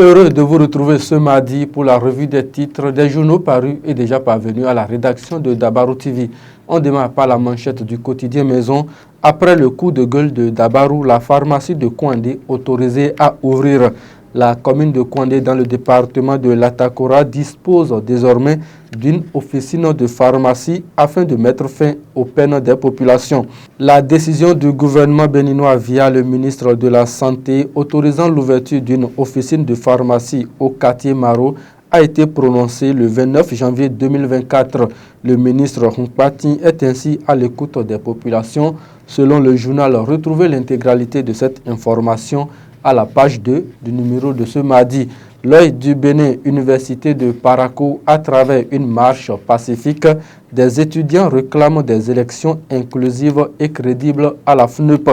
Heureux de vous retrouver ce mardi pour la revue des titres des journaux parus et déjà parvenus à la rédaction de Dabarou TV. On démarre par la manchette du quotidien Maison. Après le coup de gueule de Dabarou, la pharmacie de Kouandé autorisée à ouvrir. La commune de Kouandé dans le département de l'Atakora dispose désormais d'une officine de pharmacie afin de mettre fin aux peines des populations. La décision du gouvernement béninois via le ministre de la Santé autorisant l'ouverture d'une officine de pharmacie au quartier Maro a été prononcée le 29 janvier 2024. Le ministre Hunkpati est ainsi à l'écoute des populations. Selon le journal, retrouvez l'intégralité de cette information à la page 2 du numéro de ce mardi. L'œil du Bénin, Université de Parakou, à travers une marche pacifique, des étudiants réclament des élections inclusives et crédibles à la FNEP.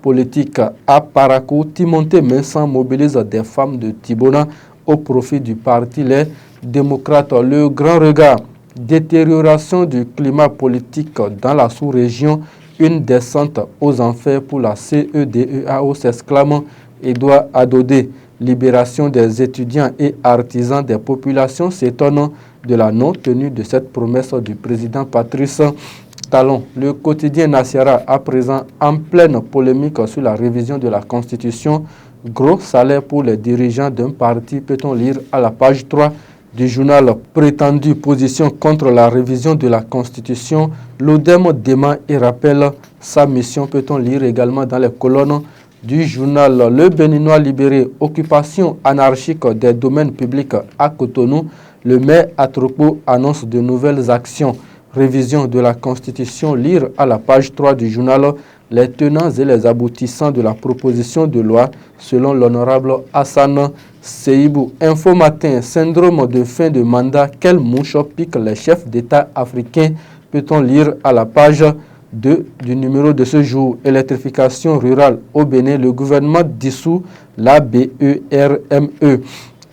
Politique à Parakou, Timothée Vincent mobilise des femmes de Tibona au profit du parti Les Démocrates. Le grand regard, détérioration du climat politique dans la sous-région, une descente aux enfers pour la CEDEAO s'exclame Edouard Adodé. Libération des étudiants et artisans des populations s'étonnent de la non-tenue de cette promesse du président Patrice Talon. Le quotidien Nasiara à présent en pleine polémique sur la révision de la Constitution. Gros salaire pour les dirigeants d'un parti, peut-on lire à la page 3 du journal. Prétendue position contre la révision de la Constitution, l'ODEM dément et rappelle sa mission, peut-on lire également dans les colonnes du journal. Le Béninois libéré, occupation anarchique des domaines publics à Cotonou. Le maire Atropo annonce de nouvelles actions. Révision de la Constitution, lire à la page 3 du journal les tenants et les aboutissants de la proposition de loi selon l'honorable Hassan Seibou. Info Matin, syndrome de fin de mandat, quelle mouche pique les chefs d'État africains, peut-on lire à la page 2 du numéro de ce jour. Électrification rurale au Bénin, le gouvernement dissout la BERME.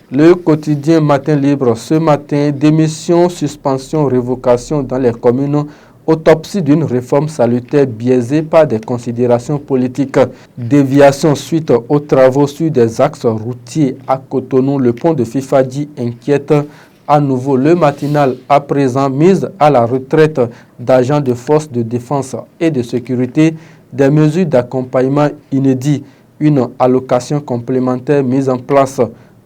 Le quotidien Matin Libre, ce matin, démission, suspension, révocation dans les communes, autopsie d'une réforme salutaire biaisée par des considérations politiques, déviation suite aux travaux sur des axes routiers à Cotonou, le pont de Fifadi inquiète. À nouveau, le matinal à présent mise à la retraite d'agents de forces de défense et de sécurité, des mesures d'accompagnement inédites, une allocation complémentaire mise en place,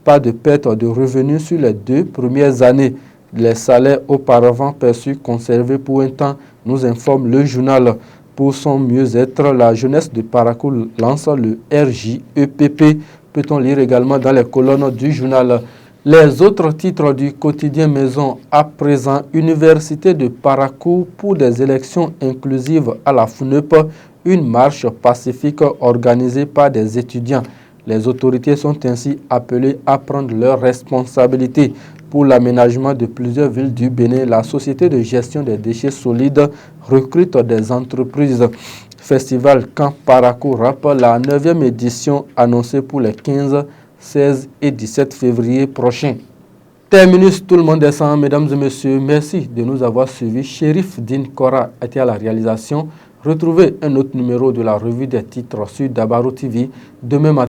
pas de perte de revenus sur les 2 premières années. Les salaires auparavant perçus conservés pour un temps, nous informe le journal. Pour son mieux-être, la jeunesse de Parakou lance le RJEPP, peut-on lire également dans les colonnes du journal. Les autres titres du quotidien Maison à présent, Université de Parakou pour des élections inclusives à la FNEP, une marche pacifique organisée par des étudiants. Les autorités sont ainsi appelées à prendre leurs responsabilités. Pour l'aménagement de plusieurs villes du Bénin, la société de gestion des déchets solides recrute des entreprises. Festival Camp Parakou Rap, la 9e édition annoncée pour les 15, 16 et 17 février prochains. Terminus, tout le monde descend, mesdames et messieurs. Merci de nous avoir suivis. Shérif Din Kora était à la réalisation. Retrouvez un autre numéro de la revue des titres sur Dabarou TV demain matin.